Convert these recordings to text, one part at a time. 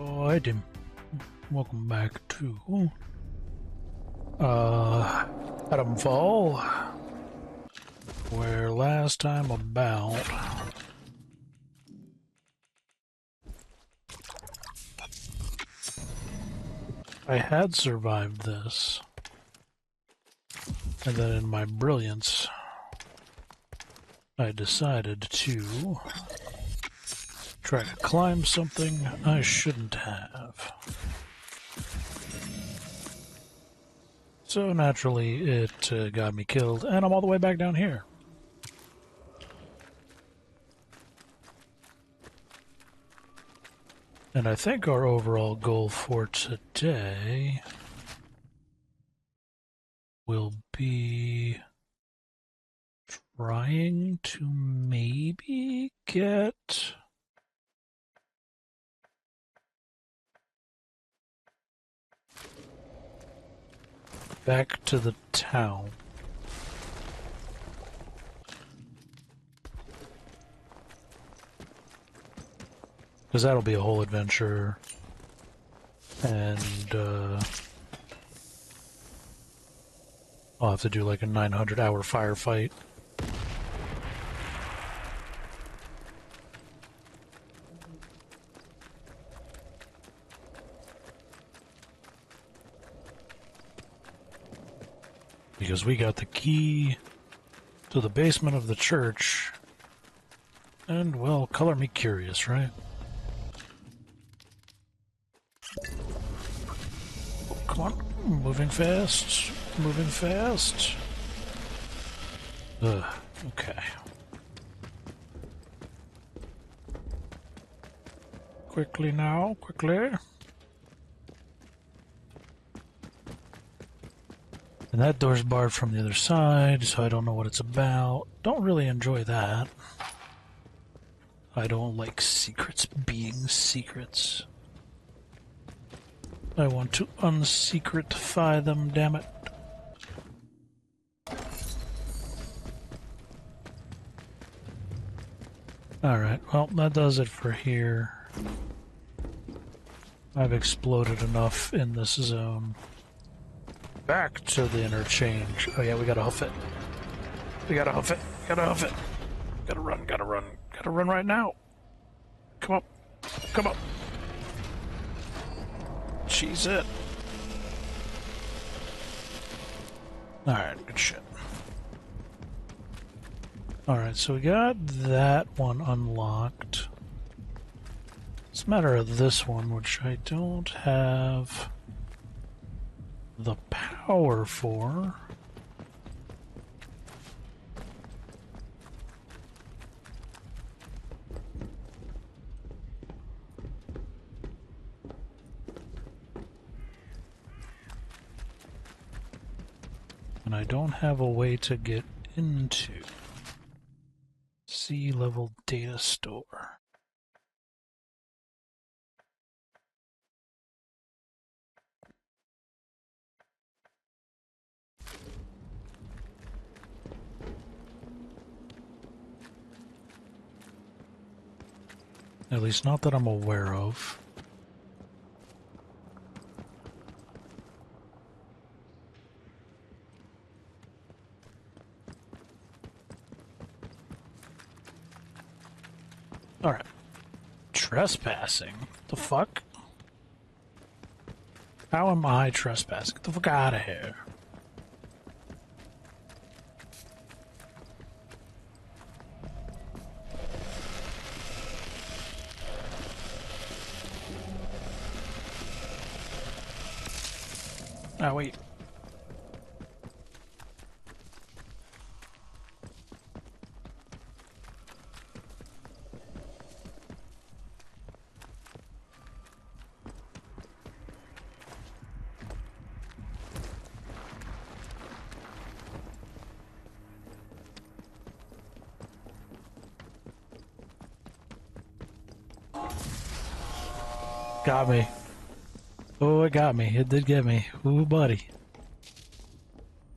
Hi Tim. Welcome back to AtomFall, where last time about I had survived this, and then in my brilliance I decided to try to climb something I shouldn't have. So naturally it got me killed, and I'm all the way back down here. And I think our overall goal for today will be trying to maybe get back to the town. Because that'll be a whole adventure. And I'll have to do like a 900-hour firefight. Because we got the key to the basement of the church. And, well, color me curious, right? Oh, come on. Moving fast. Moving fast. Ugh, okay. Quickly now, quickly. And that door's barred from the other side, so I don't know what it's about. Don't really enjoy that. I don't like secrets being secrets. I want to unsecretify them, damn it. Alright, well, that does it for here. I've exploded enough in this zone. Back to the interchange. Oh yeah, we gotta hoof it. We gotta hoof it. Gotta hoof it. Gotta run, gotta run. Gotta run right now. Come up. Come up. She's it. Alright, good shit. Alright, so we got that one unlocked. It's a matter of this one, which I don't have the power for. And I don't have a way to get into sea-level data store. At least not that I'm aware of. Alright. Trespassing? The fuck? How am I trespassing? Get the fuck out of here. Ah, wait. Got me. Oh, it got me. It did get me. Ooh, buddy.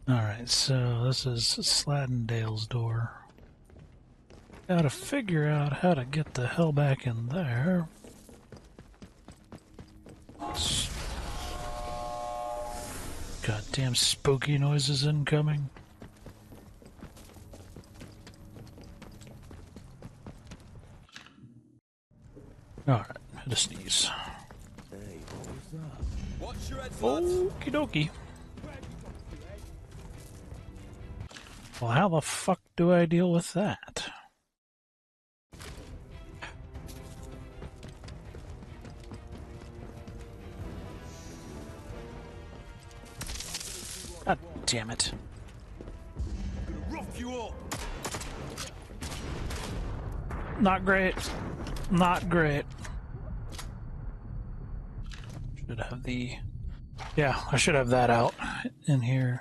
Alright, so this is Slattendale's door. Gotta figure out how to get the hell back in there. Damn spooky noises incoming. Alright, had a sneeze. Okie dokie. Well, how the fuck do I deal with that? God damn it. Not great. Not great. Should have the... Yeah, I should have that out in here.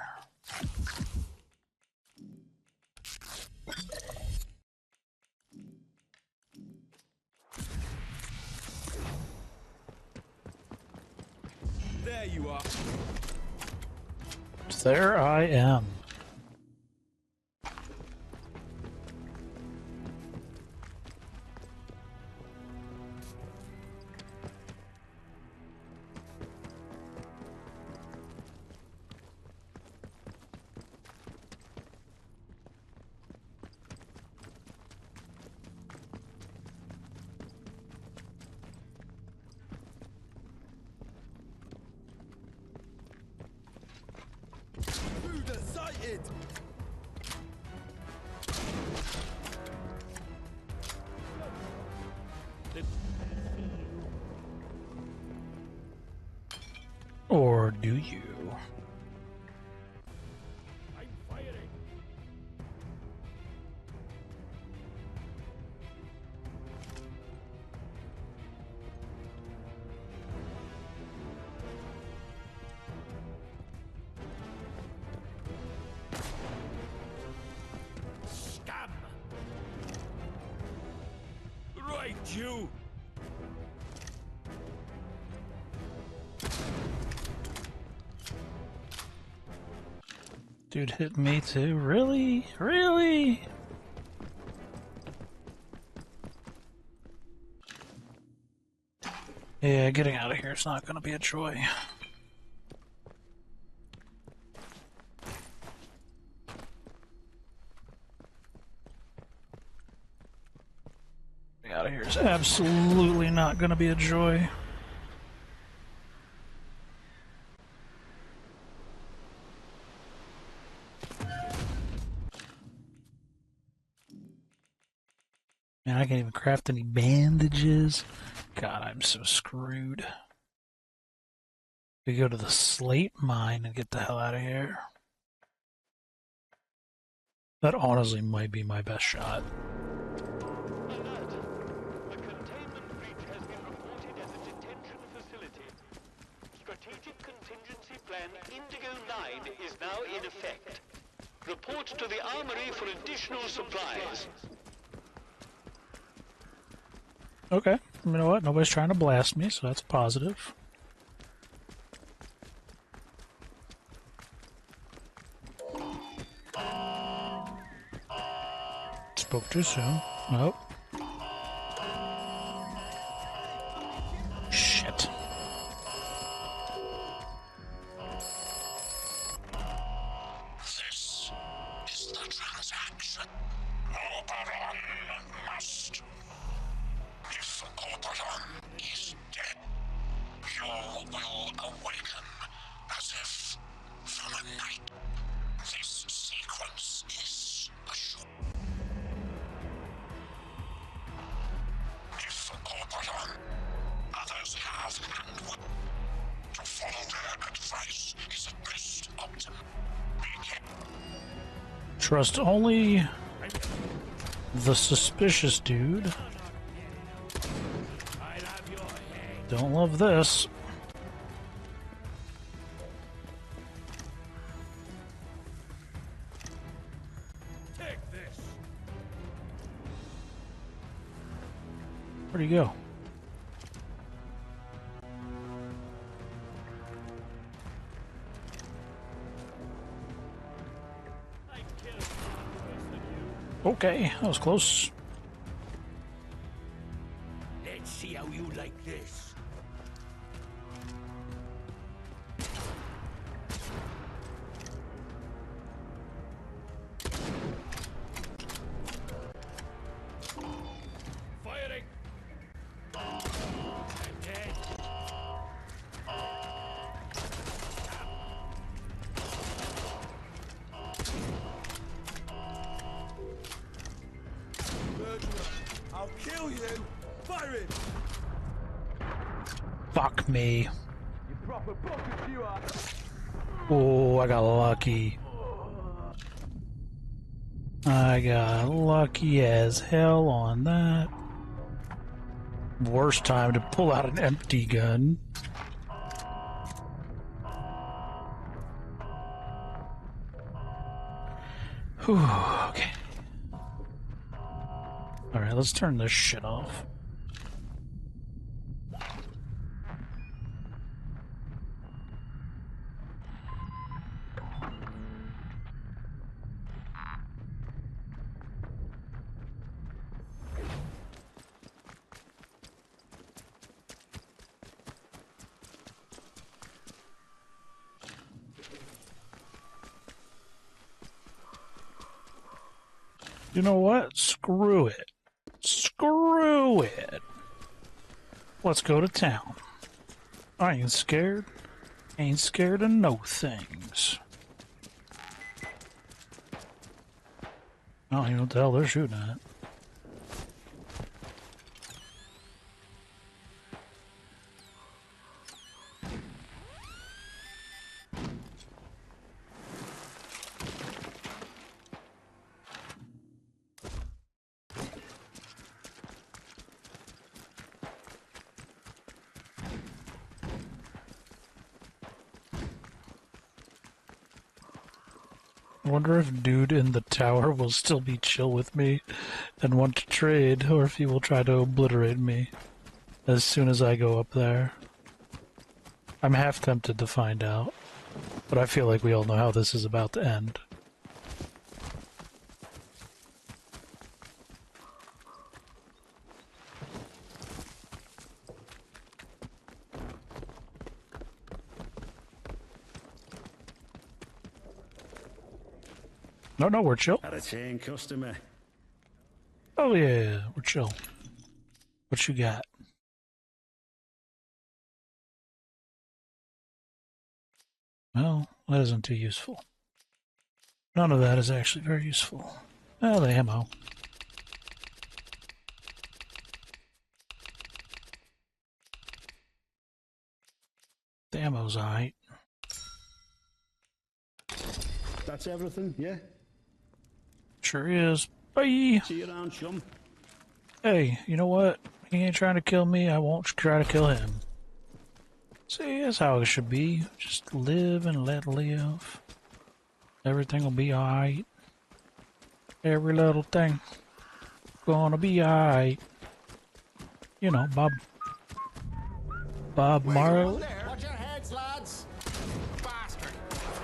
There you are. There I am. Or do you? I'm firing. Scam. Right, you. Dude hit me too. Really? Really? Yeah, getting out of here is not going to be a joy. Getting out of here is absolutely not going to be a joy. Man, I can't even craft any bandages. God, I'm so screwed. We go to the slate mine and get the hell out of here. That honestly might be my best shot. Alert! A containment breach has been reported at the detention facility. Strategic Contingency Plan Indigo 9 is now in effect. Report to the armory for additional supplies. Okay, you know what? Nobody's trying to blast me, so that's positive. Spoke too soon. Nope. Shit. This is the transaction. Oberon must. If Oberon is dead, you will awaken as if from a night. This sequence is assured. If Oberon, others have handwork. To follow their advice is at best optimal. Trust only the suspicious dude. Don't love this. Take this. Where'd he go? Okay, that was close. Let's see how you like this. kill you! Fire him! Fuck me. You proper buckets you are. Oh, I got lucky. I got lucky as hell on that. Worst time to pull out an empty gun. Whew, okay. Alright, let's turn this shit off. You know what? Screw it. Screw it. Let's go to town. I ain't scared. Ain't scared of no things. I don't even know what the hell they're shooting at. I wonder if dude in the tower will still be chill with me and want to trade, or if he will try to obliterate me as soon as I go up there. I'm half tempted to find out, but I feel like we all know how this is about to end. No, we're chill. Had a chain customer. Oh yeah, we're chill. What you got? Well, that isn't too useful. None of that is actually very useful. Oh, the ammo. The ammo's alright. That's everything, yeah? Sure is. Bye! See you around, chum. Hey, you know what? He ain't trying to kill me, I won't try to kill him. See, that's how it should be. Just live and let live. Everything will be alright. Every little thing gonna be alright. You know, Bob Marley. Watch your heads, lads! Bastard!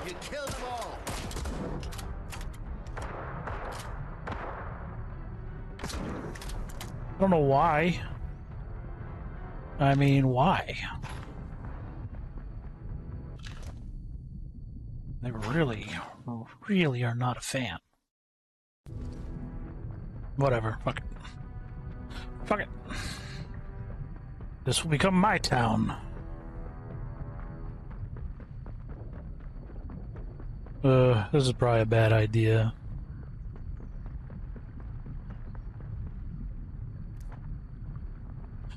You killed them all! I don't know why. I mean, why? They really are not a fan. Whatever, fuck it. Fuck it. This will become my town. This is probably a bad idea.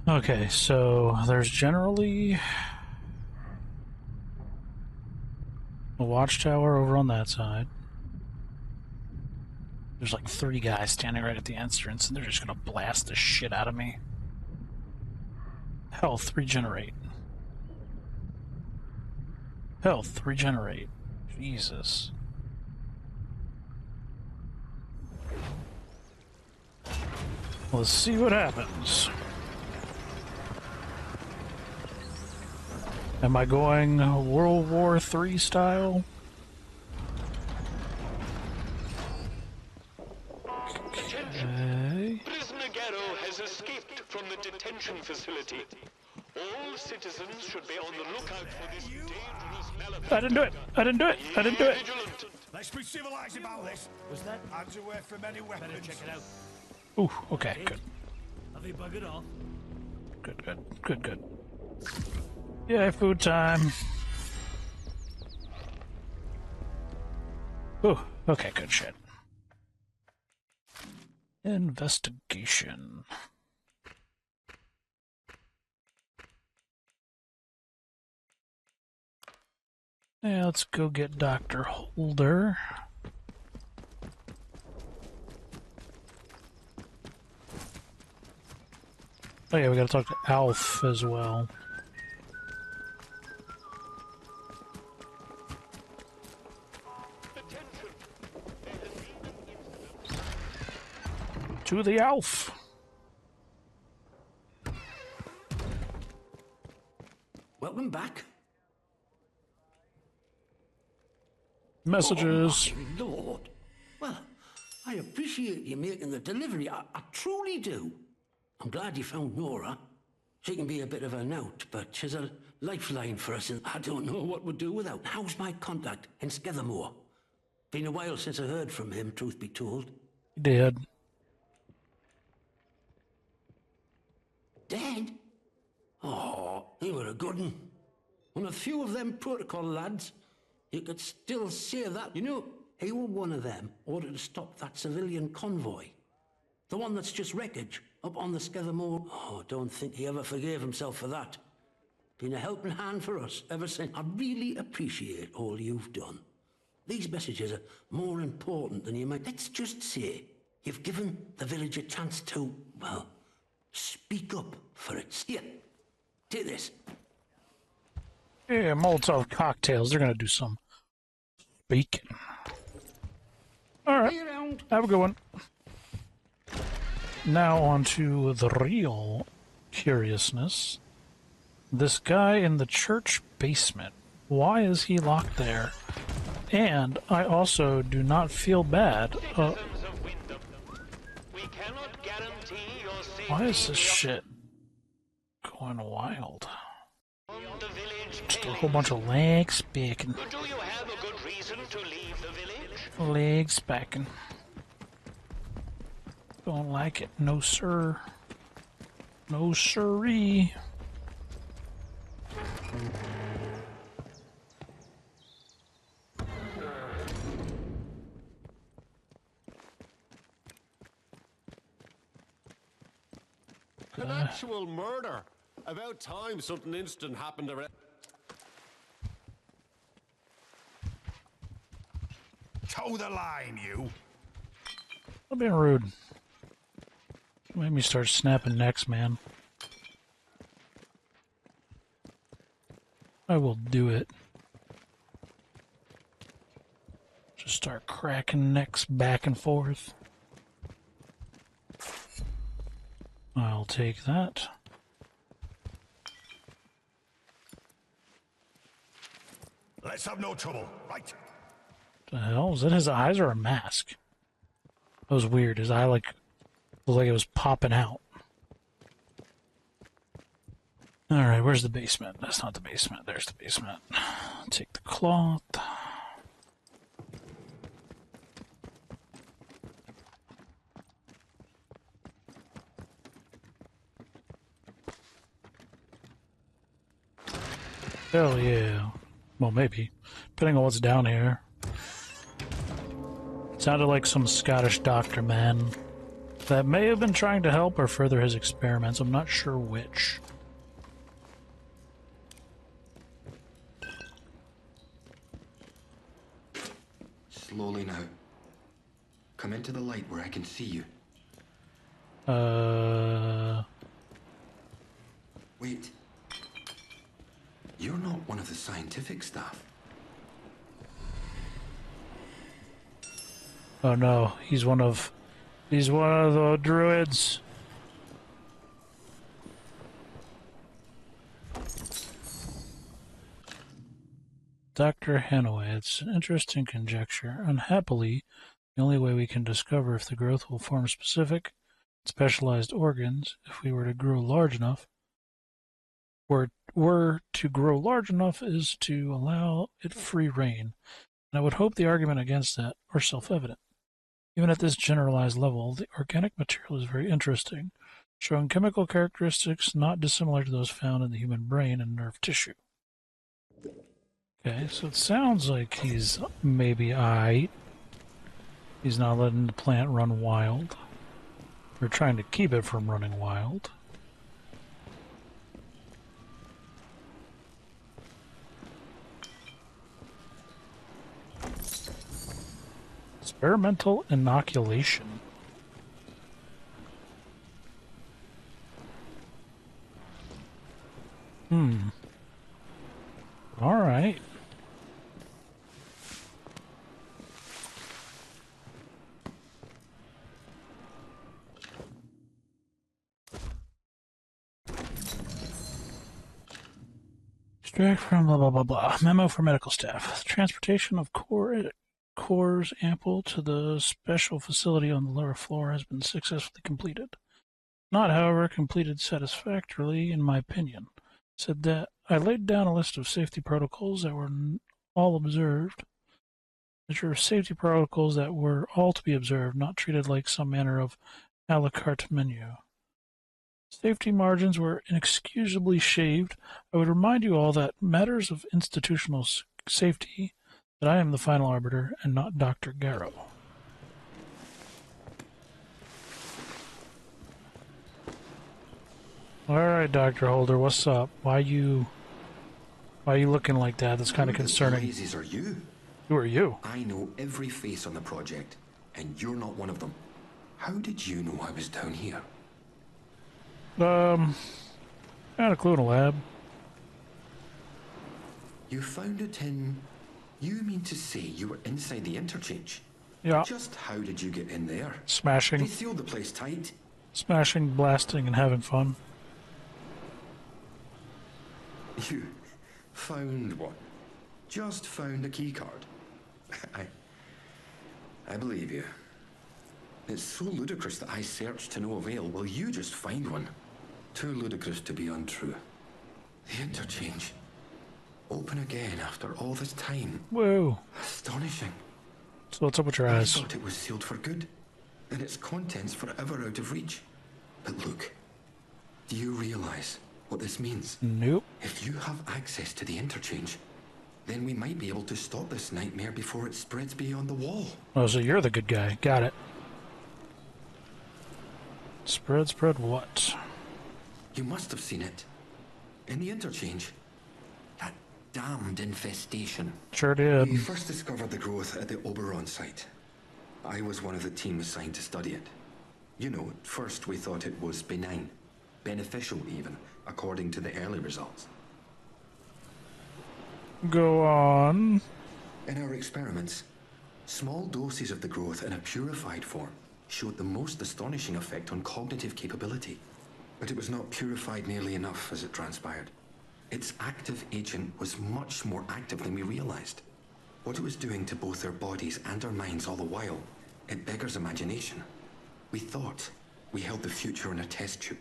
Okay, so there's generally a watchtower over on that side. There's like 3 guys standing right at the entrance, and they're just gonna blast the shit out of me. Health, regenerate. Health, regenerate. Jesus. Let's see what happens. Am I going World War III style? Okay. Prisoner Garrow has escaped from the detention facility. All citizens should be on the lookout for this dangerous malefactor. I didn't do it. I didn't do it. I didn't do it. Vigilant. Let's be civilized about this. Was that? Hands away from any weapons. Better check it out. Ooh, okay, good. Have you buggered off? Good. Yeah, food time. Ooh, okay, good shit. Investigation. Yeah, let's go get Dr. Holder. Oh yeah, we gotta talk to Alf as well. Attention! There has been an incident. To the Alf! Welcome back. Messages. Oh, my Lord. Well, I appreciate you making the delivery. I truly do. I'm glad you found Nora. She can be a bit of a knout, but she's a lifeline for us, and I don't know what we'd do without. How's my contact in Scathamore? Been a while since I heard from him, truth be told. Dead. Dead? Oh, he were a good one. One of few of them protocol lads. You could still say that. You know, he were one of them ordered to stop that civilian convoy. The one that's just wreckage up on the Scathamore. Oh, don't think he ever forgave himself for that. Been a helping hand for us ever since. I really appreciate all you've done. These messages are more important than you might. Let's just say you've given the village a chance to, well, speak up for it. Here, take this. Yeah, Molotov cocktails. They're gonna do some speaking. Alright, have a good one. Now on to the real curiousness. This guy in the church basement. Why is he locked there? And I also do not feel bad. Citizens of Wyndham, we cannot guarantee your safety. Why is this shit going wild? Beyond the village Just a palings. whole bunch of legs bacon. Do you have a good reason to leave the village? Legs bacon. Don't like it. No sir. No siree. An actual murder. About time something instant happened around. Toe the line, you. I'm being rude. Made me start snapping necks, man. I will do it. Just start cracking necks back and forth. I'll take that. Let's have no trouble, right? The hell? Was that his eyes or a mask? That was weird. His eye looked like it was popping out. Alright, where's the basement? That's not the basement. There's the basement. Take the cloth. Hell yeah. Well, maybe. Depending on what's down here. Sounded like some Scottish doctor man that may have been trying to help or further his experiments. I'm not sure which. Slowly now. Come into the light where I can see you. Wait. You're not one of the scientific staff. Oh no, he's one of the druids. Dr. Hanaway, it's an interesting conjecture. Unhappily, the only way we can discover if the growth will form specific, specialized organs, if we were to grow large enough, were to grow large enough, is to allow it free rein. And I would hope the argument against that are self-evident. Even at this generalized level, the organic material is very interesting, showing chemical characteristics not dissimilar to those found in the human brain and nerve tissue. Okay, so it sounds like he's maybe aight. He's not letting the plant run wild. We're trying to keep it from running wild. Experimental inoculation. All right. Extract from blah blah blah blah. Memo for medical staff. Transportation of cores ample to the special facility on the lower floor has been successfully completed. Not, however, completed satisfactorily, in my opinion. Said that I laid down a list of safety protocols that were all observed. There are safety protocols that were all to be observed, not treated like some manner of a la carte menu. Safety margins were inexcusably shaved. I would remind you all that matters of institutional safety, that I am the final arbiter and not Dr. Garrow. Alright, Dr. Holder, what's up? Why you looking like that? That's kind of concerning. Blazes are you? Who are you? I know every face on the project, and you're not one of them. How did you know I was down here? Got a clue in a lab. You found it in... You mean to say you were inside the interchange? Yeah. Just how did you get in there? Smashing. They sealed the place tight. Smashing, blasting, and having fun. You found what? Just found a key card. I believe you. It's so ludicrous that I searched to no avail. Will you just find one? Too ludicrous to be untrue. The interchange. Open again after all this time. Whoa. Astonishing. So what's up with your I eyes? thought it was sealed for good, and its contents forever out of reach. But look, do you realize what this means? Nope. If you have access to the interchange, then we might be able to stop this nightmare before it spreads beyond the wall. Oh, so you're the good guy. Got it. Spread what? You must have seen it. In the interchange. That damned infestation. Sure did. We first discovered the growth at the Oberon site. I was one of the team assigned to study it. You know, at first we thought it was benign. Beneficial even, according to the early results. Go on. In our experiments, small doses of the growth in a purified form showed the most astonishing effect on cognitive capability. But it was not purified nearly enough, as it transpired. Its active agent was much more active than we realized. What it was doing to both our bodies and our minds all the while, it beggars imagination. We thought we held the future in a test tube.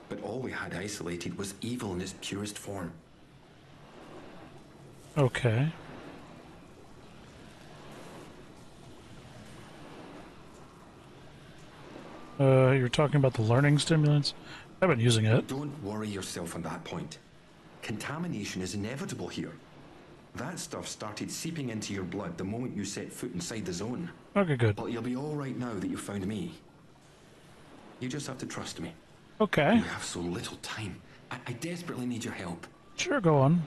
But all we had isolated was evil in its purest form. Okay. You're talking about the learning stimulants? I've been using it. Don't worry yourself on that point. Contamination is inevitable here. That stuff started seeping into your blood the moment you set foot inside the zone. Okay, good. But you'll be all right now that you found me. You just have to trust me. Okay. You have so little time. I desperately need your help. Sure, go on.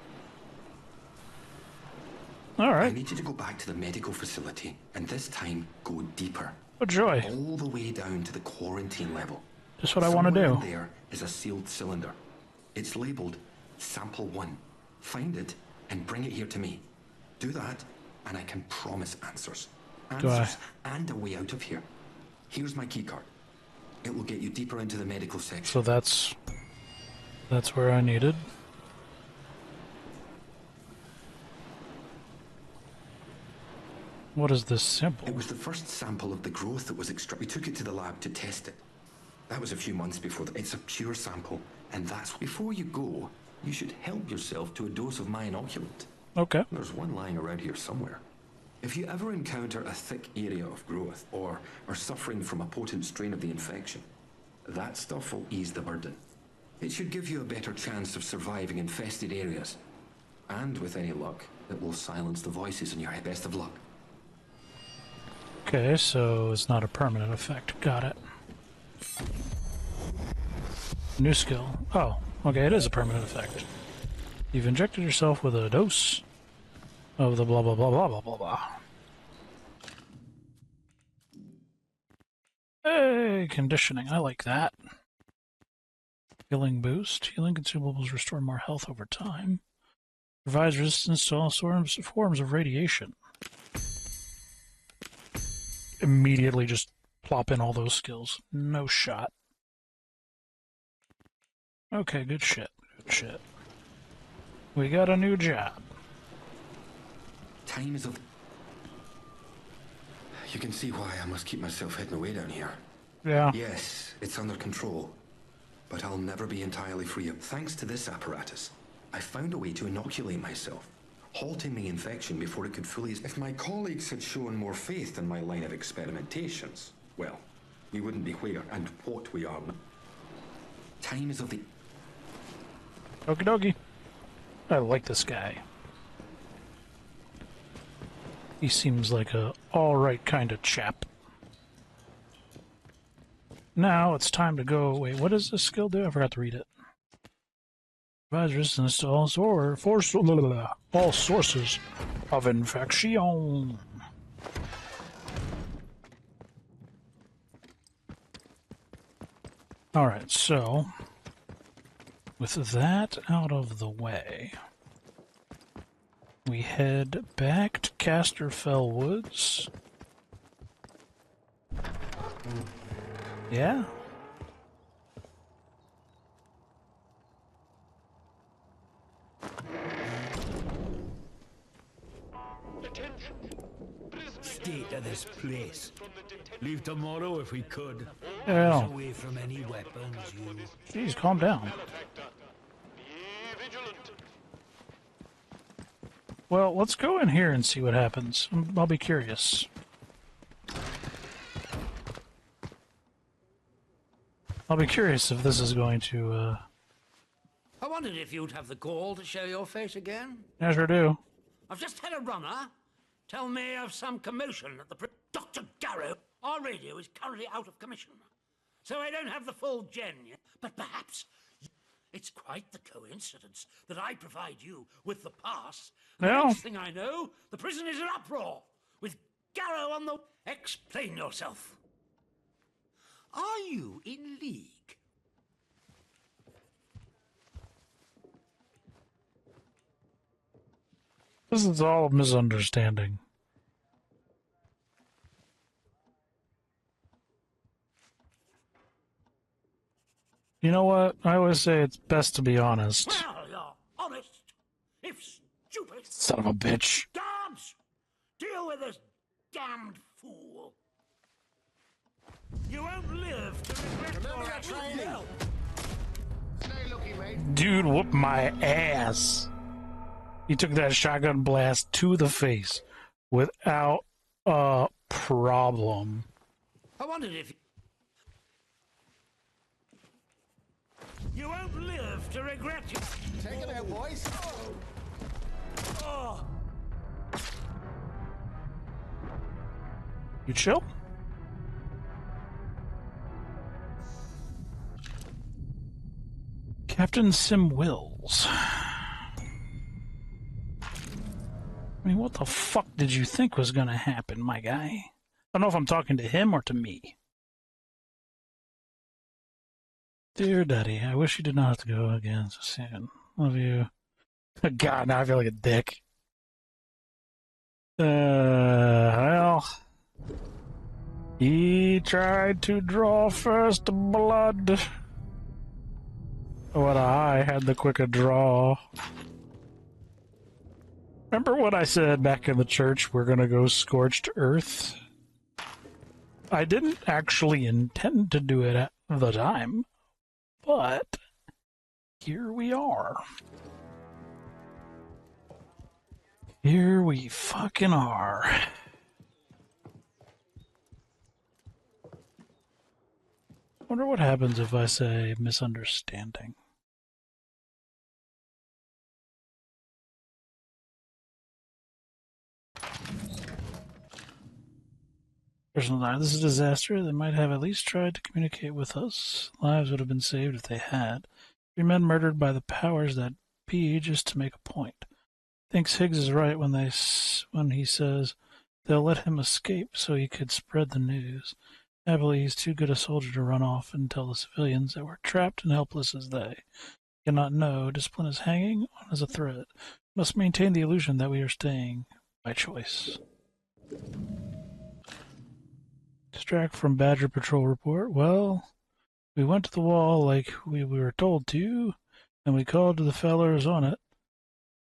All I right. need you to go back to the medical facility, and this time go deeper. Oh, joy. All the way down to the quarantine level. Just what I want to Somewhere do. in there is a sealed cylinder. It's labeled Sample 1. Find it and bring it here to me. Do that, and I can promise answers. Answers and a way out of here. Here's my keycard. It will get you deeper into the medical section. So that's where I needed. What is this sample? It was the first sample of the growth that was extracted. We took it to the lab to test it. That was a few months before. It's a pure sample, and that's... Before you go, you should help yourself to a dose of my inoculant. Okay. There's one lying around here somewhere. If you ever encounter a thick area of growth, or are suffering from a potent strain of the infection, that stuff will ease the burden. It should give you a better chance of surviving infested areas. And with any luck, it will silence the voices in your head. Best of luck. Okay, so it's not a permanent effect. Got it. New skill. Oh, okay, it is a permanent effect. You've injected yourself with a dose of the blah blah blah blah blah blah blah. Yay! Conditioning. I like that. Healing boost. Healing consumables restore more health over time. Provides resistance to all forms of radiation. Immediately just plop in all those skills. No shot. Okay, good shit. Good shit. We got a new job. Time is of... You can see why I must keep myself hidden away down here. Yeah. Yes, it's under control. But I'll never be entirely free. Thanks to this apparatus, I found a way to inoculate myself, halting the infection before it could fully... If my colleagues had shown more faith in my line of experimentations, well, we wouldn't be where and what we are. Time is of the... Okie dokie. I like this guy. He seems like a alright kind of chap. Now it's time to go... Wait, what does this skill do? I forgot to read it. Provides resistance to all sources of infection. Alright, so... with that out of the way... we head back to Casterfell Woods. Yeah? State of this place. Leave tomorrow if we could. Yeah. Away from any weapons, you. Jeez, calm down. Well, let's go in here and see what happens. I'll be curious. I'll be curious if this is going to, I wondered if you'd have the gall to show your face again. I sure do. I've just had a runner tell me of some commotion at the... Dr. Garrow, our radio is currently out of commission, so I don't have the full gen yet, but perhaps... It's quite the coincidence that I provide you with the pass. The next thing I know, the prison is in uproar, with Garrow on the... Explain yourself. Are you in league? This is all a misunderstanding. You know what? I always say it's best to be honest. Well, you're honest. If stupid... Son of a bitch. Guards! Deal with this damned fool. You won't live to regret your actions. Dude whooped my ass. He took that shotgun blast to the face without a problem. I wondered if... You won't live to regret your... Take it out, boys. Oh. You chill? Captain Sim Wills. I mean, what the fuck did you think was gonna happen, my guy? I don't know if I'm talking to him or to me. Dear Daddy, I wish you did not have to go again so soon. Love you. God, now I feel like a dick. Well... He tried to draw first blood. But I had the quicker draw. Remember what I said back in the church, we're gonna go scorched earth? I didn't actually intend to do it at the time, but here we are. Here we fucking are. Wonder what happens if I say misunderstanding. Personal, this is a disaster. They might have at least tried to communicate with us. Lives would have been saved if they had. 3 men murdered by the powers that be just to make a point. Thinks Higgs is right when he says they'll let him escape so he could spread the news. Happily, he's too good a soldier to run off and tell the civilians that we're trapped and helpless as they cannot know. Discipline is hanging on as a thread. Must maintain the illusion that we are staying by choice. Distract from Badger Patrol report. Well, we went to the wall like we were told to, and we called to the fellers on it.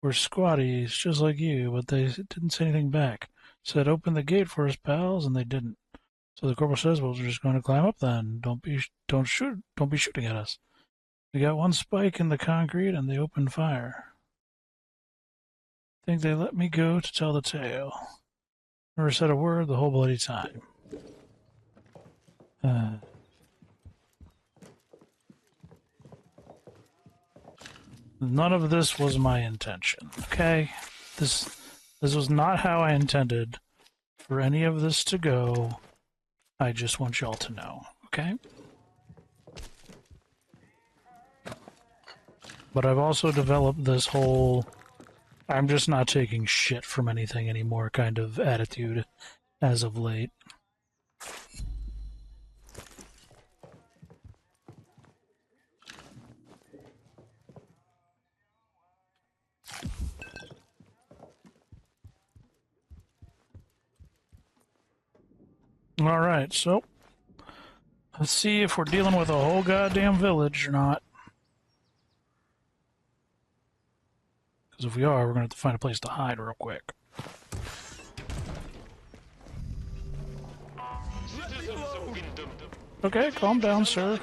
We're squatties, just like you, but they didn't say anything back. Said open the gate for us, pals, and they didn't. So the corporal says, "Well, we're just going to climb up then. Don't be shooting at us." We got one spike in the concrete, and they opened fire. Think they let me go to tell the tale. Never said a word the whole bloody time. None of this was my intention, okay? This was not how I intended for any of this to go. I just want y'all to know, okay? But I've also developed this whole I'm just not taking shit from anything anymore kind of attitude as of late. Alright, so let's see if we're dealing with a whole goddamn village or not. Because if we are, we're going to have to find a place to hide real quick. Okay, calm down, sir.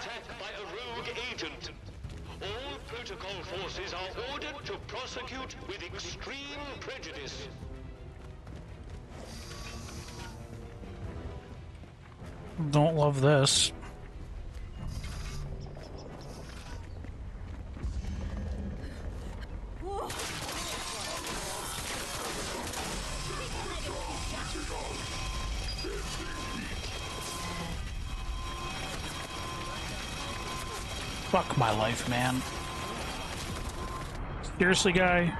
All protocol forces are ordered to prosecute with extreme prejudice. Don't love this. Fuck my life, man. Seriously, guy?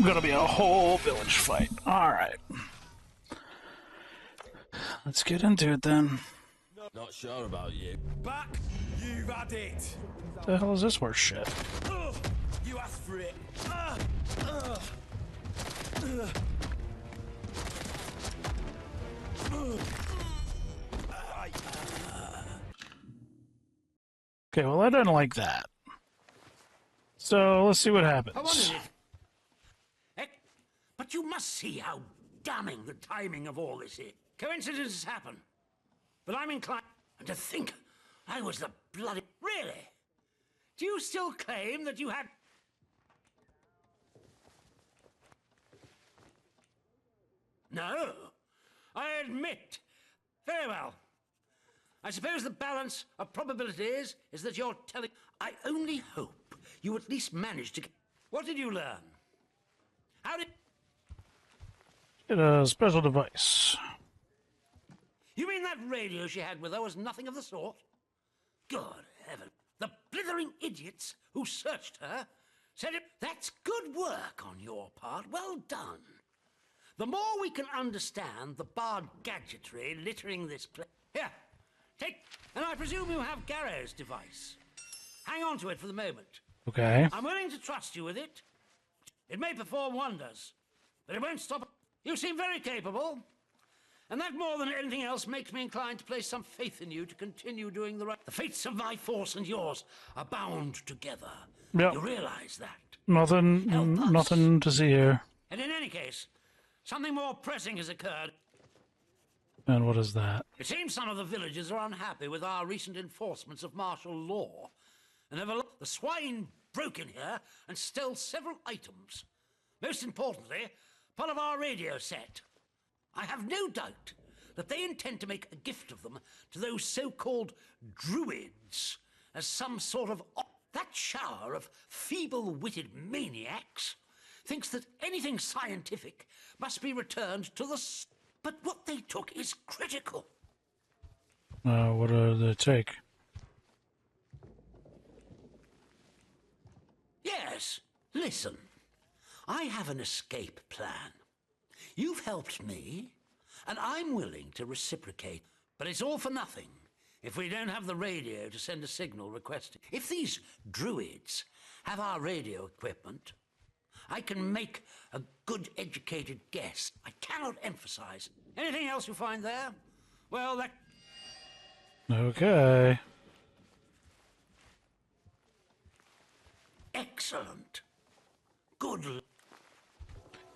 Gonna be a whole village fight. Alright. Let's get into it then. Not sure about you. Back, you've had it. What the hell is this worth shit? You asked for it. Okay, well I didn't like that. So let's see what happens. But you must see how damning the timing of all this is. Coincidences happen. But I'm inclined... And to think I was the bloody... Really? Do you still claim that you had... No. I admit. Very well. I suppose the balance of probabilities is that you're telling... I only hope you at least managed to... What did you learn? How did... Get a special device. You mean that radio she had with her was nothing of the sort? Good heaven. The blithering idiots who searched her said it... That's good work on your part. Well done. The more we can understand the barred gadgetry littering this place... Here, take... And I presume you have Garrow's device. Hang on to it for the moment. Okay. I'm willing to trust you with it. It may perform wonders, but it won't stop... You seem very capable. And that more than anything else makes me inclined to place some faith in you to continue doing the right... The fates of my force and yours are bound together. Yep. You realize that? Nothing to see here. And in any case, something more pressing has occurred. And what is that? It seems some of the villagers are unhappy with our recent enforcements of martial law. And the swine broke in here and stole several items. Most importantly, part of our radio set. I have no doubt that they intend to make a gift of them to those so-called druids as some sort of... That shower of feeble-witted maniacs thinks that anything scientific must be returned to the... But what they took is critical. What do they take? Yes, listen. I have an escape plan. You've helped me, And I'm willing to reciprocate, but it's all for nothing if we don't have the radio to send a signal requesting. If these druids have our radio equipment, I can make a good educated guess. I cannot emphasize. Anything else you find there? Well, that... Okay. Excellent. Good.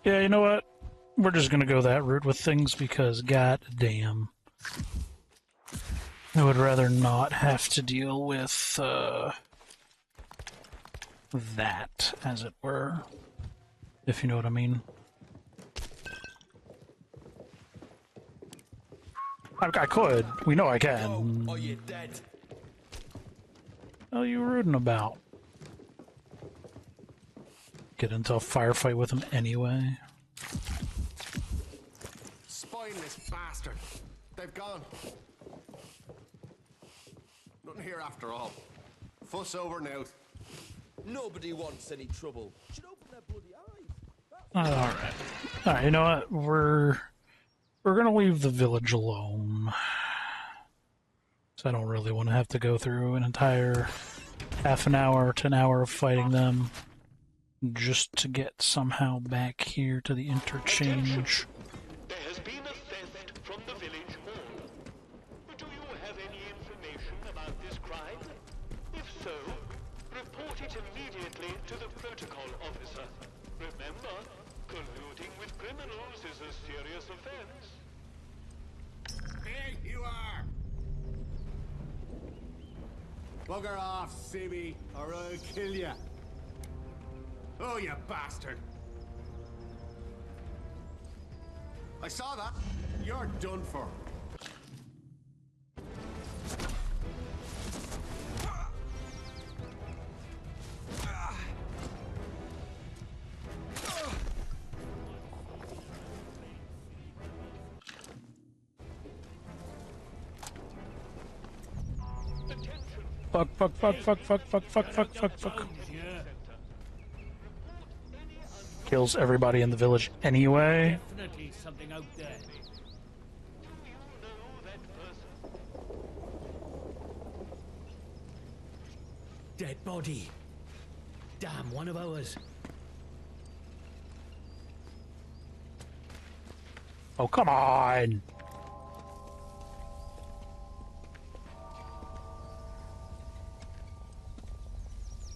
Yeah, you know what? We're just gonna go that route with things because, god damn, I would rather not have to deal with that, as it were, if you know what I mean. I could. We know I can. Or you're dead. What are you rooting about? Get into a firefight with him anyway. Spineless bastard. They've gone. Nothing here after all. Fuss over now. Nobody wants any trouble. Should open their bloody eyes. Alright. Alright, you know what? We're gonna leave the village alone. So I don't really want to have to go through an entire half an hour to an hour of fighting them just to get somehow back here to the interchange. There has been a theft from the village hall. Do you have any information about this crime? If so, report it immediately to the protocol officer. Remember, colluding with criminals is a serious offense. There you are! Bugger off, Sibby, or I'll kill ya. Oh, you bastard! I saw that. You're done for. Fuck, fuck, fuck, fuck, fuck, fuck, fuck, fuck, fuck, fuck. Kills everybody in the village anyway. Definitely something out there. Dead body. Damn, one of ours. Oh, come on!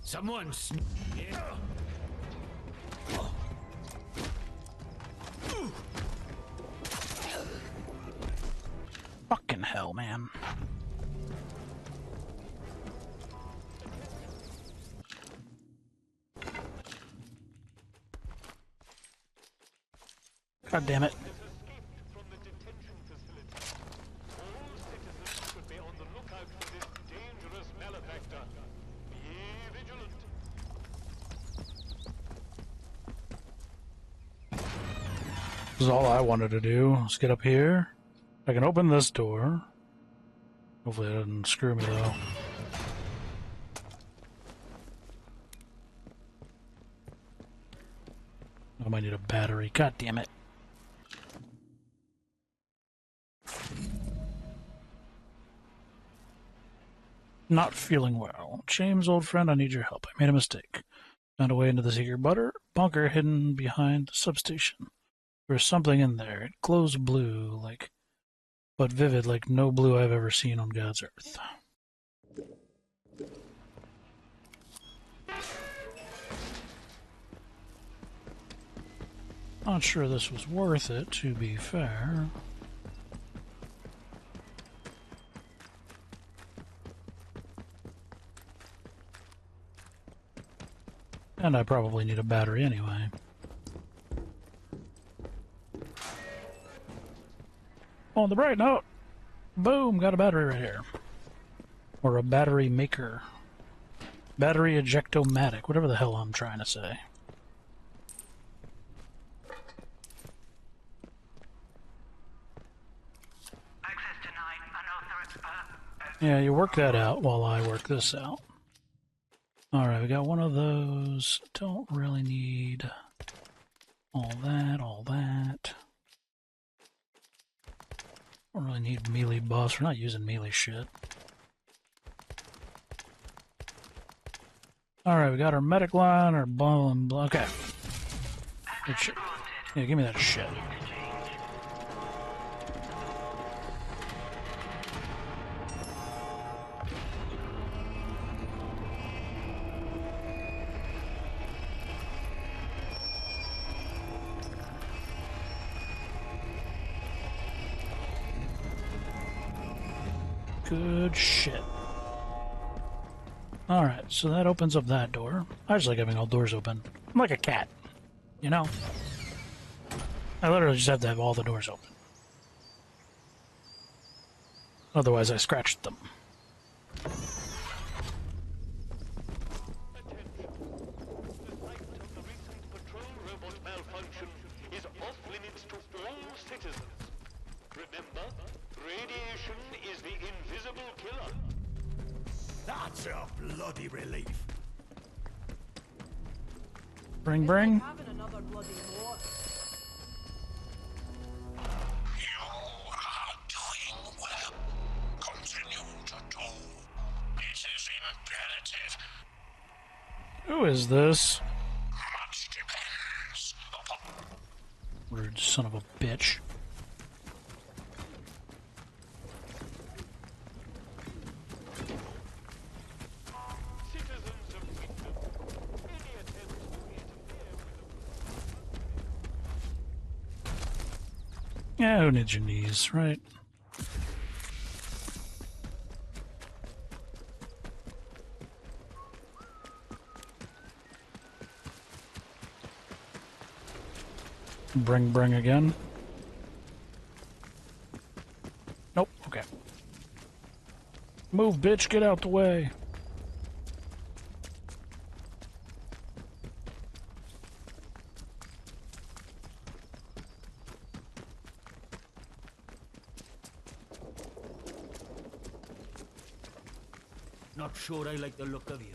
Someone yeah. Fucking hell, man. God damn it. This is all I wanted to do. Let's get up here. I can open this door. Hopefully it doesn't screw me though. I might need a battery. God damn it. Not feeling well. James, old friend, I need your help. I made a mistake. Found a way into the secret bunker hidden behind the substation. There's something in there. It glows blue, but vivid, like no blue I've ever seen on God's earth. Not sure this was worth it, to be fair. And I probably need a battery anyway. On the bright note, boom, got a battery right here. Or a battery maker. Battery ejectomatic, whatever the hell I'm trying to say. Yeah, you work that out while I work this out. Alright, we got one of those. Don't really need all that, all that. Don't really need melee buffs. We're not using melee shit. Alright, we got our medic line, our blah, blah. Okay. Good shit. Yeah, give me that shit. Good shit. Alright, so that opens up that door. I just like having all doors open. I'm like a cat, you know? I literally just have to have all the doors open. Otherwise I scratched them. That's a bloody relief. Bring, bring. You are doing well. Continue to do. It is imperative. Who is this? Much depends upon Rude son of a bitch. Yeah, who needs your knees, right? Bring, bring again. Nope, okay. Move, bitch, get out the way. Not sure I like the look of you.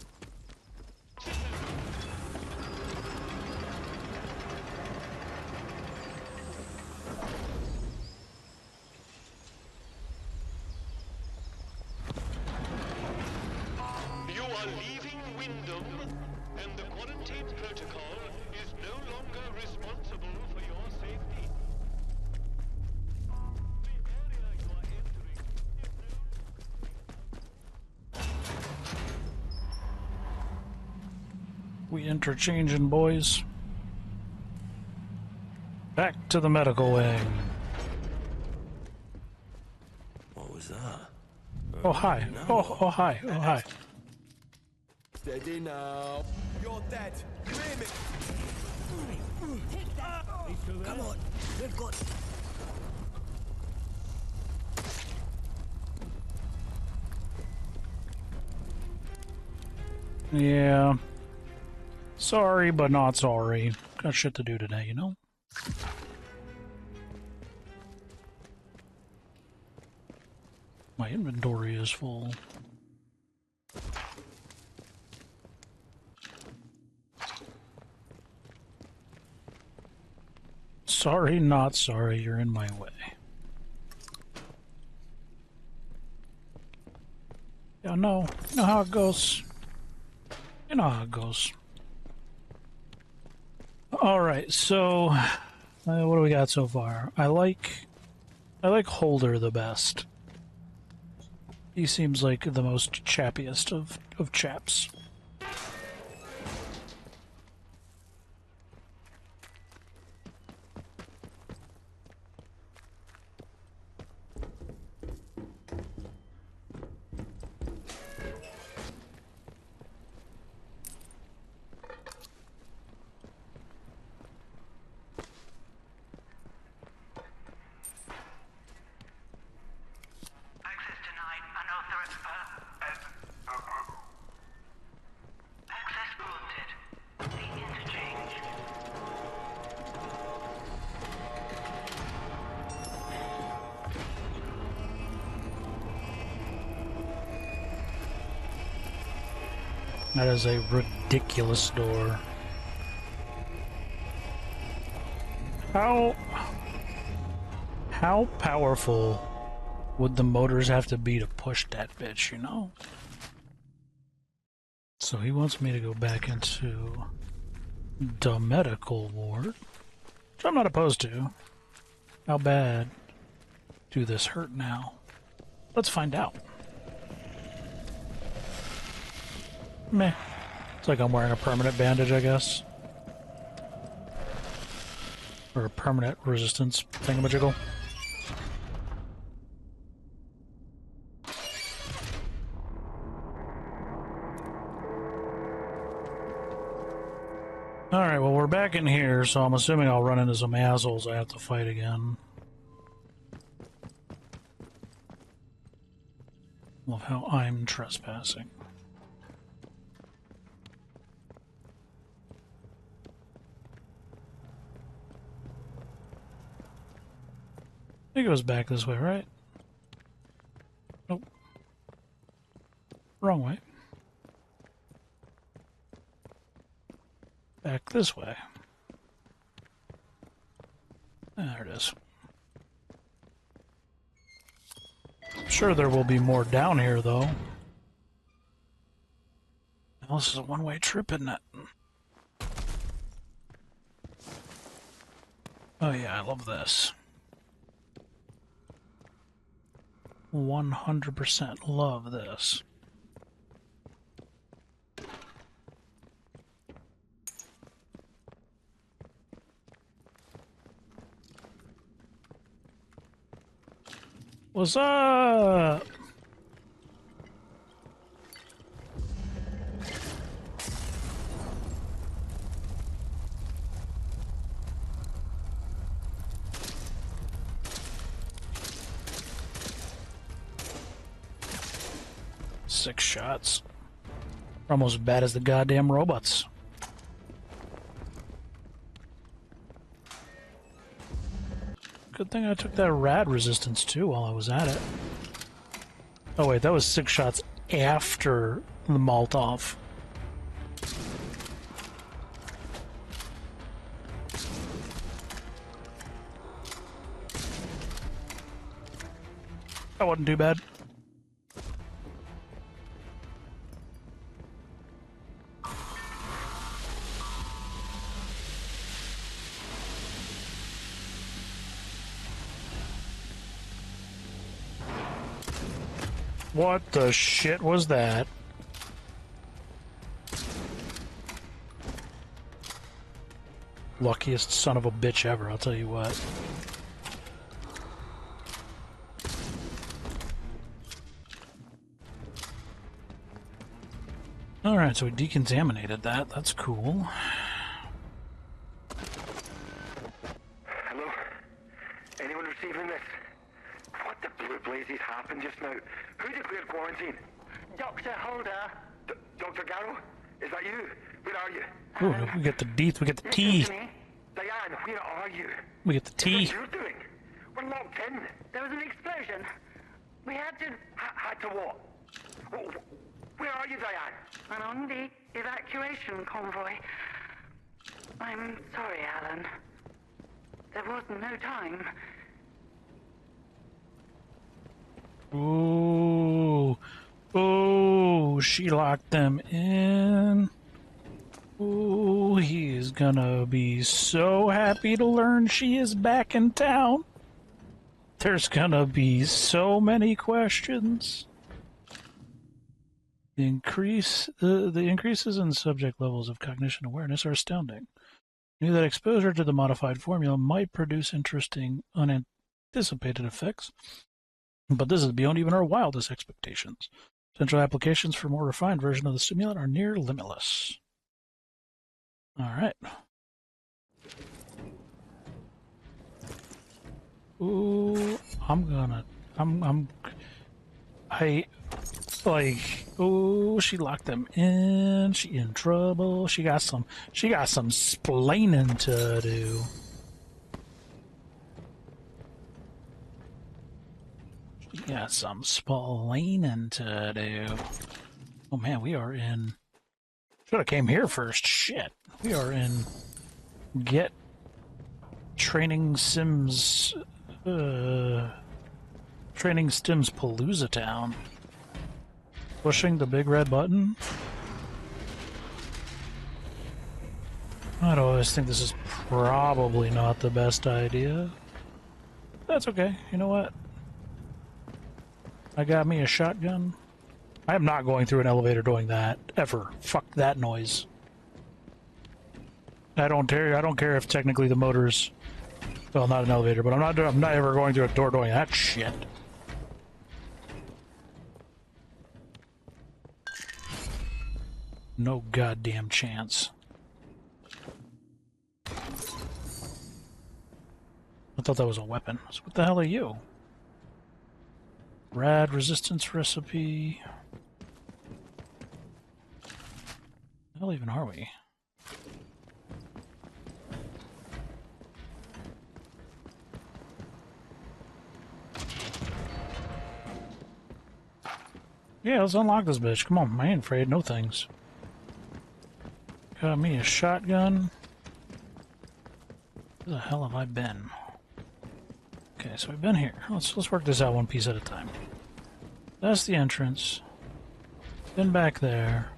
You are leaving Wyndham, and the quarantine protocol is no longer responsible for your safety. The area you are entering is We interchanging, boys. Back to the medical wing. What was that? Oh, hi. Oh, hi. Oh, hi. Steady now. You're dead. You hear me? Come on, we've got... Yeah. Sorry, but not sorry. Got shit to do today, you know? My inventory is full. Sorry, not sorry, you're in my way. Yeah, no. You know how it goes. You know how it goes. Alright, so... what do we got so far? I like Holder the best. He seems like the most chappiest of chaps. Access denied. Unauthorized. Access granted. The interchange. That is a ridiculous door. How powerful would the motors have to be to push that bitch, you know? So he wants me to go back into the medical ward, which I'm not opposed to. How bad do this hurt now? Let's find out. Meh. It's like I'm wearing a permanent bandage, I guess. Or a permanent resistance thingamajiggle. Alright, well we're back in here, so I'm assuming I'll run into some assholes I have to fight again. Love how I'm trespassing. It goes back this way, right? Nope. Wrong way. Back this way. There it is. I'm sure there will be more down here, though. Well, this is a one-way trip, isn't it? Oh yeah, I love this. 100% love this. What's up? Six shots. Almost as bad as the goddamn robots. Good thing I took that rad resistance too while I was at it. Oh wait, that was 6 shots after the Molotov. That wasn't too bad. What the shit was that? Luckiest son of a bitch ever, I'll tell you what. Alright, so we decontaminated that. That's cool. Hello? Anyone receiving this? What the blue blazes happened just now? Who declared quarantine? Dr. Holder. Dr. Garrow? Is that you? Where are you? Ooh, we get the D, we get the T. Diane, where are you? We get the T. What are you doing? We're locked in. There was an explosion. We had to... Had to what? Where are you, Diane? And on the evacuation convoy. I'm sorry, Alan. There was no time. Ooh. Ooh, she locked them in. Ooh, he is gonna be so happy to learn she is back in town. There's gonna be so many questions. The increases in subject levels of cognition awareness are astounding. I knew that exposure to the modified formula might produce interesting, unanticipated effects, but this is beyond even our wildest expectations. Potential applications for a more refined version of the stimulant are near limitless. Alright. Ooh, ooh, she locked them in. She in trouble. She got some splaining to do. She got some splaining to do. Oh man, we are in... Should have came here first. Shit. We are in... Get... Training Sims... Training Stims Palooza Town. Pushing the big red button? I'd always think this is probably not the best idea. That's okay. You know what? I got me a shotgun. I am not going through an elevator doing that ever. Fuck that noise. I don't care if technically the motor's, well, not an elevator, but I'm not ever going through a door doing that shit. No goddamn chance. I thought that was a weapon. So what the hell are you? Rad resistance recipe. The hell even are we? Yeah, let's unlock this bitch. Come on, I ain't afraid. No things. Got me a shotgun. Where the hell have I been? Okay, so we've been here. Let's work this out one piece at a time. That's the entrance. Been back there.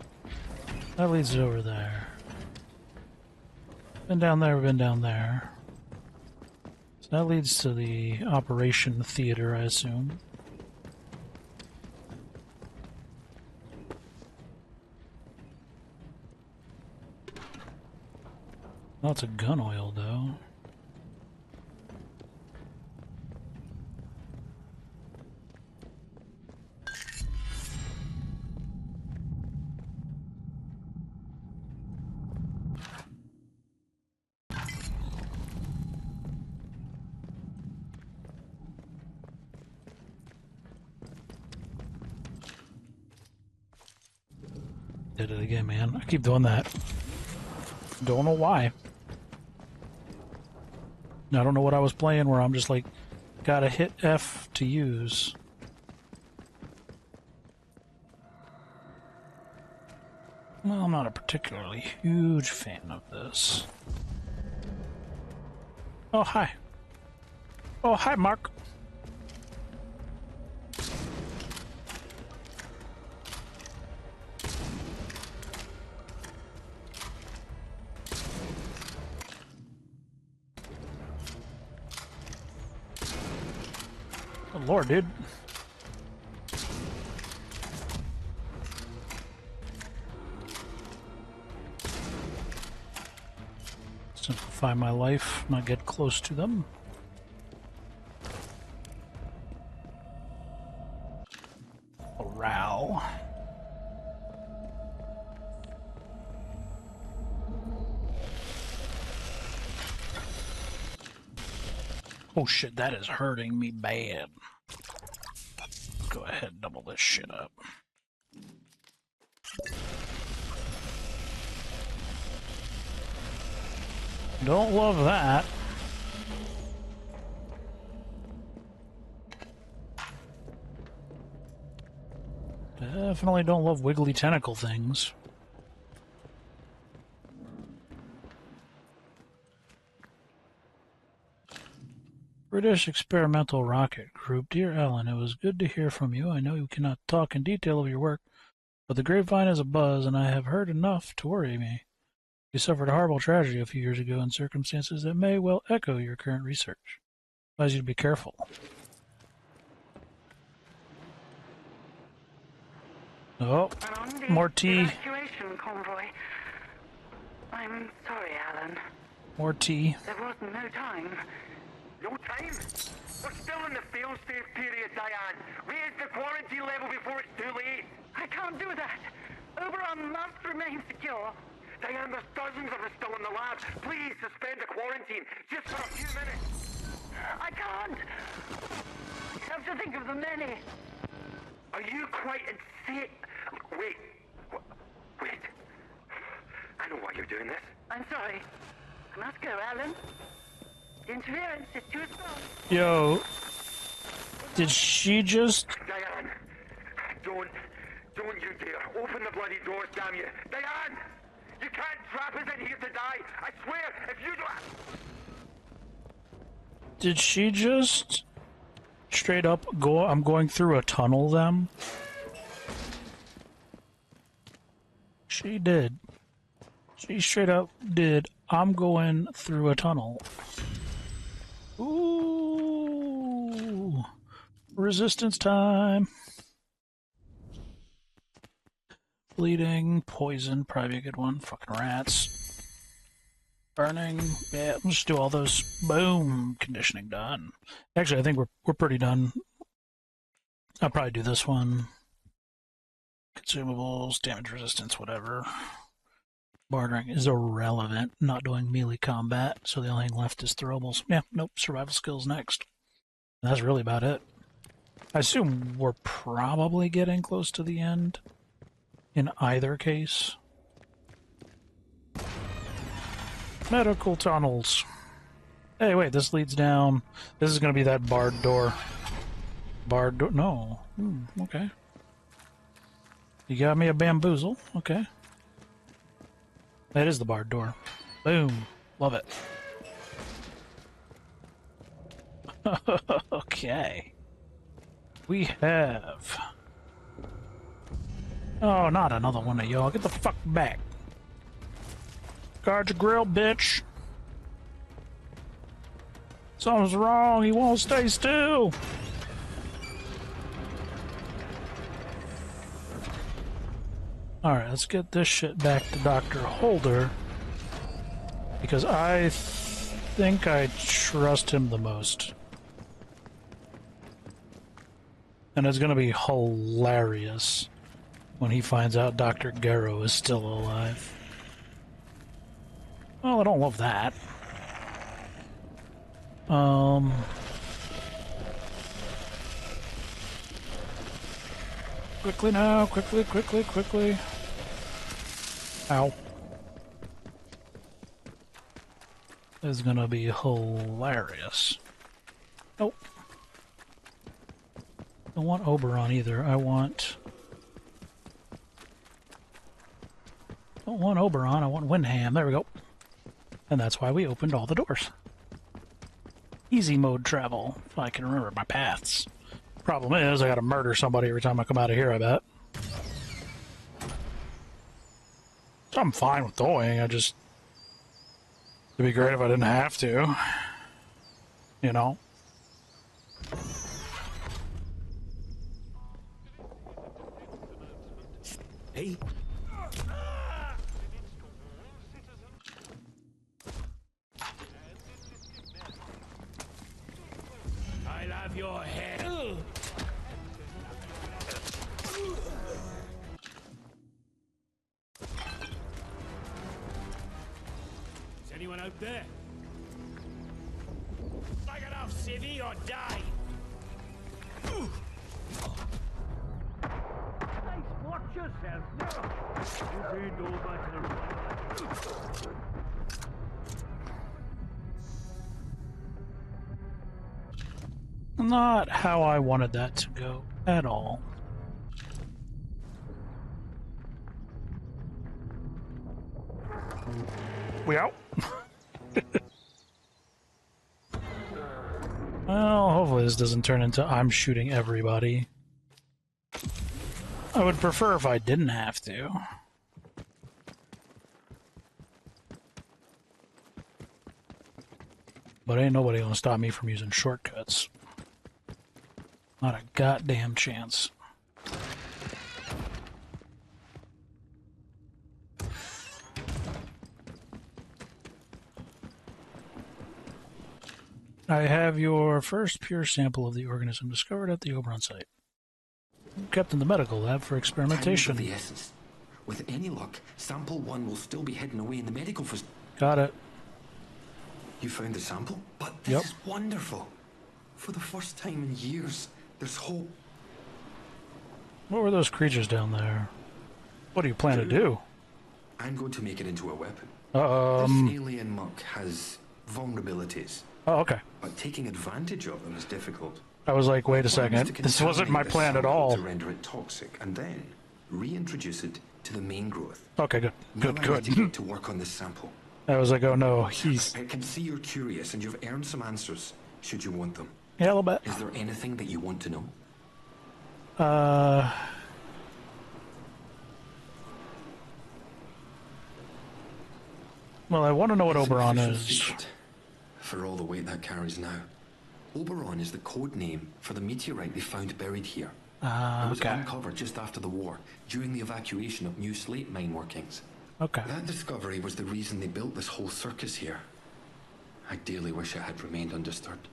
That leads it over there. Been down there, we've been down there. So that leads to the operation theater, I assume. Lots of gun oil, though. Did it again, man. I keep doing that. Don't know why. I don't know what I was playing where I'm just like, gotta hit F to use. Well, I'm not a particularly huge fan of this. Oh, hi. Oh, hi, Mark. Good Lord, dude. Simplify my life, not get close to them. Morale. Oh shit, that is hurting me bad. Go ahead and double this shit up. Don't love that. Definitely don't love wiggly tentacle things. British Experimental Rocket Group. Dear Ellen, it was good to hear from you. I know you cannot talk in detail of your work, but the grapevine is abuzz, and I have heard enough to worry me. You suffered a horrible tragedy a few years ago in circumstances that may well echo your current research. I advise you to be careful. Oh, more tea. Evacuation convoy. I'm sorry, Alan. More tea. There was no time. No time? We're still in the fail-safe period, Diane. Raise the quarantine level before it's too late. I can't do that. Oberon must remain secure. Diane, there's dozens of us still in the lab. Please suspend the quarantine, just for a few minutes. I can't. I have to think of the many. Are you quite insane? Wait. Wait. I know why you're doing this. I'm sorry. I must go, Alan. The interference is too strong. Yo. Did she just... Diane, don't you dare. Open the bloody doors, damn you. Diane! You can't trap us in here to die. I swear, if you don't... Did she just Straight up, I'm going through a tunnel, them. She did. She straight up did. I'm going through a tunnel. Ooh. Resistance time. Bleeding, poison, probably a good one. Fucking rats. Burning. Yeah, let's just do all those. Boom. Conditioning done. Actually, I think we're pretty done. I'll probably do this one. Consumables, damage resistance, whatever. Bartering is irrelevant. Not doing melee combat, so the only thing left is throwables. Yeah, nope. Survival skills next. And that's really about it. I assume we're probably getting close to the end in either case. Medical tunnels. Hey, wait, this leads down. This is going to be that barred door. Barred door? No. Okay. You got me a bamboozle. Okay. That is the barred door. Boom. Love it. Okay. We have... Oh, not another one of y'all. Get the fuck back. Guard your grill, bitch. Something's wrong. He won't stay still. Alright, let's get this shit back to Dr. Holder. Because I think I trust him the most. And it's gonna be hilarious when he finds out Dr. Garrow is still alive. Well, I don't love that. Quickly now, quickly, quickly, quickly. Ow. This is gonna be hilarious. Nope. Don't want Oberon either. I want... Don't want Oberon, I want Windham. There we go. And that's why we opened all the doors. Easy mode travel, if I can remember my paths. Problem is, I gotta murder somebody every time I come out of here, I bet. I'm fine with going, I just... It'd be great if I didn't have to. You know? Hey. I'll have your head. Is anyone out there? Bag it off, civvy, or die! Watch yourself now! You ain't over to the right. Not how I wanted that to go at all. We out? Well, hopefully this doesn't turn into I'm shooting everybody. I would prefer if I didn't have to. But ain't nobody gonna stop me from using shortcuts. Not a goddamn chance. I have your first pure sample of the organism discovered at the Oberon site. Kept in the medical lab for experimentation. Time is of the essence. With any luck, sample 1 will still be hidden away in the medical facility. Got it. You found the sample? But this is wonderful. For the first time in years, there's hope. What were those creatures down there? What do you plan to do? I'm going to make it into a weapon. This alien muck has vulnerabilities. Oh, okay. But taking advantage of them is difficult. I was like, wait a second, this wasn't my plan at all. To render it toxic, and then reintroduce it to the main growth. Okay, good, good, now I need to good. get to work on this sample. I was like, oh no, he's... I can see you're curious, and you've earned some answers, should you want them. Yeah, a little bit. Is there anything that you want to know? Well, I want to know what It's an Oberon official is. secret, for all the weight that carries now. Oberon is the code name for the meteorite they found buried here. It was Okay. uncovered just after the war, during the evacuation of new slate mine workings. Okay. That discovery was the reason they built this whole circus here. I dearly wish it had remained undisturbed.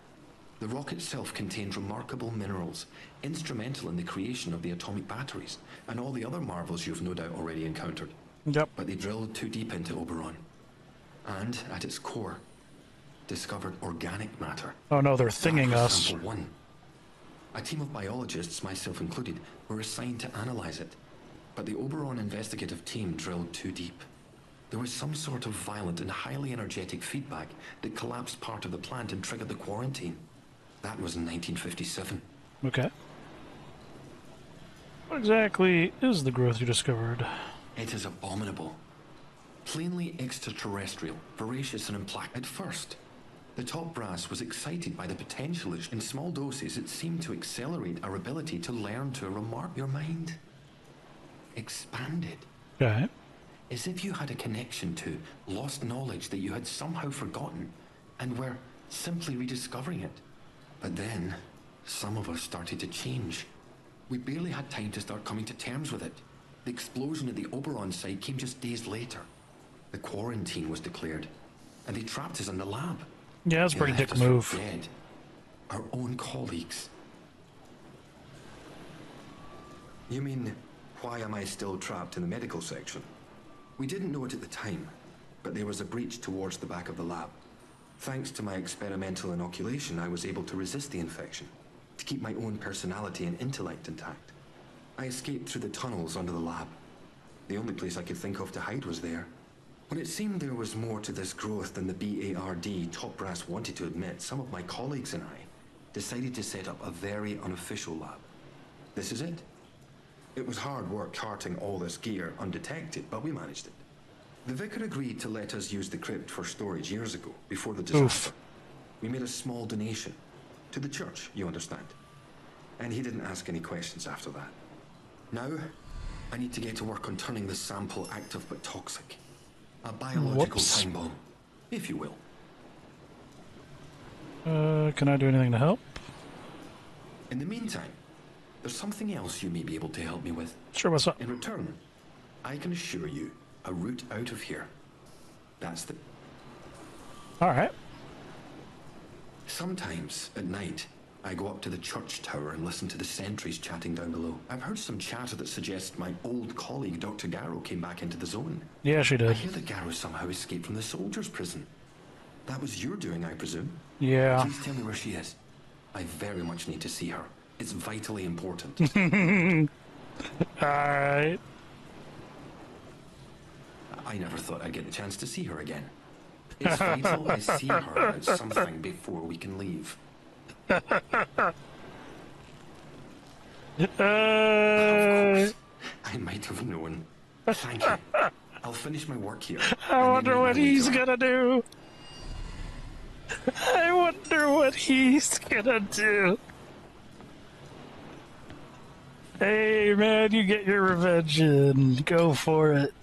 The rock itself contained remarkable minerals, instrumental in the creation of the atomic batteries, and all the other marvels you've no doubt already encountered. Yep. But they drilled too deep into Oberon. And, at its core, discovered organic matter. Oh no, they're That thinging was us. sample one. A team of biologists, myself included, were assigned to analyze it. But the Oberon investigative team drilled too deep. There was some sort of violent and highly energetic feedback that collapsed part of the plant and triggered the quarantine. That was in 1957. Okay. What exactly is the growth you discovered? It is abominable. Plainly extraterrestrial, voracious and implacable. At first, the top brass was excited by the potential. In small doses, it seemed to accelerate our ability to learn to remark. Your mind expanded. Okay. As if you had a connection to lost knowledge that you had somehow forgotten and were simply rediscovering it. But then, some of us started to change. We barely had time to start coming to terms with it. The explosion at the Oberon site came just days later. The quarantine was declared, and they trapped us in the lab. Yeah, that's a pretty dick move. Dead. Our own colleagues. You mean, why am I still trapped in the medical section? We didn't know it at the time, but there was a breach towards the back of the lab. Thanks to my experimental inoculation, I was able to resist the infection, to keep my own personality and intellect intact. I escaped through the tunnels under the lab. The only place I could think of to hide was there. When it seemed there was more to this growth than the BARD top brass wanted to admit, some of my colleagues and I decided to set up a very unofficial lab. This is it. It was hard work carting all this gear undetected, but we managed it. The vicar agreed to let us use the crypt for storage years ago, before the disaster. We made a small donation. To the church, you understand. And he didn't ask any questions after that. Now, I need to get to work on turning this sample active but toxic. A biological time bomb, if you will. Can I do anything to help? In the meantime, there's something else you may be able to help me with. Sure, what's up? In return, I can assure you a route out of here. That's the... Alright. Sometimes, at night, I go up to the church tower and listen to the sentries chatting down below. I've heard some chatter that suggests my old colleague, Dr. Garrow, came back into the zone. Yeah, she I did. hear that Garrow somehow escaped from the soldiers' prison. That was your doing, I presume? Yeah. Please tell me where she is. I very much need to see her. It's vitally important. Alright. I never thought I'd get the chance to see her again. It's vital I see her about something before we can leave. Of course. I might have known. Thank you. I'll finish my work here. I wonder what he's gonna do. I wonder what he's gonna do. Hey, man, you get your revenge in. Go for it.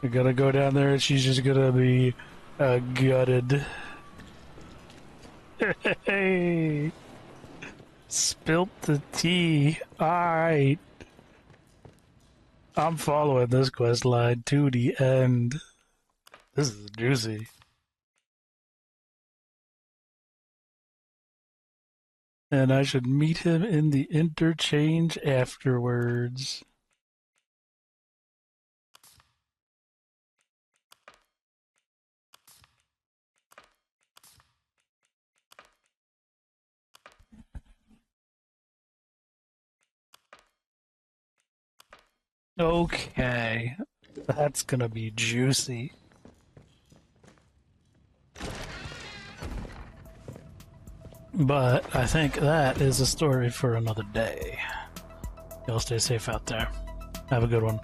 You're gonna go down there and she's just gonna be gutted. Hey. Spilt the tea. Alright. I'm following this quest line to the end. This is juicy. And I should meet him in the interchange afterwards. Okay, that's gonna be juicy. But I think that is a story for another day. Y'all stay safe out there. Have a good one.